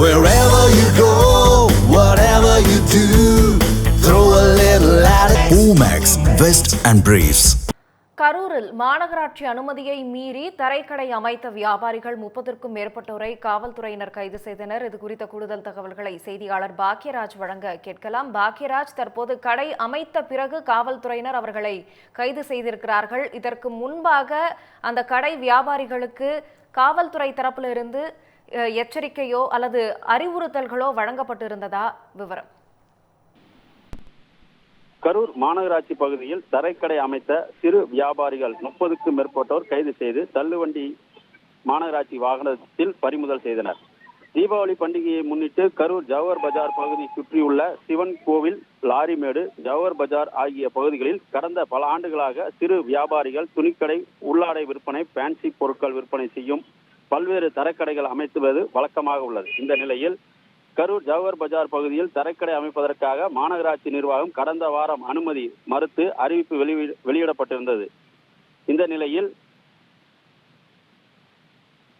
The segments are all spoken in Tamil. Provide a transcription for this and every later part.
Wherever you go, whatever you do, throw a little at it. Omax, Vest and Briefs. கரூரில் மாநகராட்சி அனுமதியை மீறி தரைக்கடை அமைத்த வியாபாரிகள் 30க்கும் மேற்பட்டோரை காவல்துறையினர் கைது செய்தனர். இது குறித்த கூடுதல் தகவல்களை செய்தியாளர் பாக்யராஜ் வழங்க கேட்கலாம். பாக்யராஜ், தற்போது கடை அமைத்த பிறகு காவல்துறையினர் அவர்களை கைது செய்திருக்கிறார்கள். இதற்கு முன்பாக அந்த கடை வியாபாரிகளுக்கு காவல்துறை தரப்பிலிருந்து எச்சரிக்கையோ அல்லது அறிவுறுத்தல்களோ வழங்கப்பட்டிருந்ததா? விவரம். கரூர் மாநகராட்சி பகுதியில் தரைக்கடை அமைத்த சிறு வியாபாரிகள் 30க்கும் மேற்பட்டோர் கைது செய்து தள்ளுவண்டி மாநகராட்சி வாகனத்தில் பறிமுதல் செய்தனர். தீபாவளி பண்டிகையை முன்னிட்டு கரூர் ஜவஹர் பஜார் பகுதி சுற்றியுள்ள சிவன் கோவில், லாரிமேடு, ஜவஹர் பஜார் ஆகிய பகுதிகளில் கடந்த பல ஆண்டுகளாக சிறு வியாபாரிகள் துணிக்கடை, உள்ளாடை விற்பனை, பேன்சி பொருட்கள் விற்பனை செய்யும் பல்வேறு தரைக்கடைகள் அமைத்துவது வழக்கமாக உள்ளது. இந்த நிலையில் கரூர் ஜவஹர் பஜார் பகுதியில் தரைக்கடை அமைப்பதற்காக மாநகராட்சி நிர்வாகம் கடந்த வாரம் அனுமதி மறுத்து அறிவிப்பு வெளியிடப்பட்டிருந்தது. இந்த நிலையில்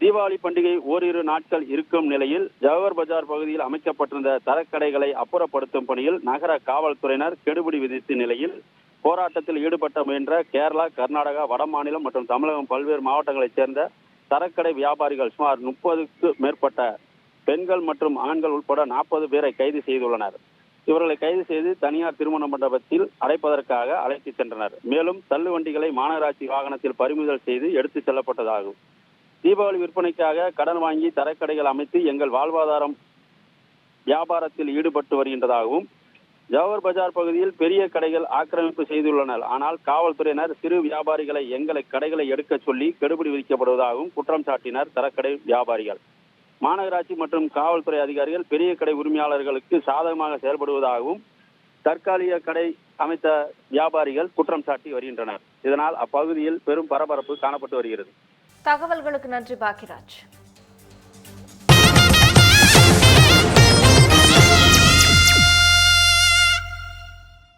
தீபாவளி பண்டிகை ஓரிரு நாட்கள் இருக்கும் நிலையில் ஜவஹர் பஜார் பகுதியில் அமைக்கப்பட்டிருந்த தரைக்கடைகளை அப்புறப்படுத்தும் பணியில் நகர காவல்துறையினர் கெடுபிடி விதித்த நிலையில் போராட்டத்தில் ஈடுபட்ட முயன்ற கேரளா, கர்நாடகா, வடமாநிலம் மற்றும் தமிழகம் பல்வேறு மாவட்டங்களைச் சேர்ந்த தரைக்கடை வியாபாரிகள் சுமார் 30க்கு மேற்பட்ட பெண்கள் மற்றும் ஆண்கள் உட்பட 40 பேரை கைது செய்துள்ளனர். இவர்களை கைது செய்து தனியார் திருமண மண்டபத்தில் அடைப்பதற்காக அழைத்துச் சென்றனர். மேலும் தள்ளுவண்டிகளை மாநகராட்சி வாகனத்தில் பறிமுதல் செய்து எடுத்துச் செல்லப்பட்டதாகும். தீபாவளி விற்பனைக்காக கடன் வாங்கி தரைக்கடைகள் அமைத்து எங்கள் வாழ்வாதாரம் வியாபாரத்தில் ஈடுபட்டு வருகின்றதாகவும், ஜவஹர் பஜார் பகுதியில் பெரிய கடைகள் ஆக்கிரமிப்பு செய்துள்ளனர். ஆனால் காவல்துறையினர் சிறு வியாபாரிகளை கடைகளை எடுக்க சொல்லி கெடுபிடி விதிக்கப்படுவதாகவும் குற்றம் சாட்டினர் தரைக்கடை வியாபாரிகள். மாநகராட்சி மற்றும் காவல்துறை அதிகாரிகள் பெரிய கடை உரிமையாளர்களுக்கு சாதகமாக செயல்படுவதாகவும் தற்காலிக கடை அமைத்த வியாபாரிகள் குற்றம் சாட்டி வருகின்றனர். இதனால் அப்பகுதியில் பெரும் பரபரப்பு காணப்பட்டு வருகிறது. தகவல்களுக்கு நன்றி பாக்யராஜ்.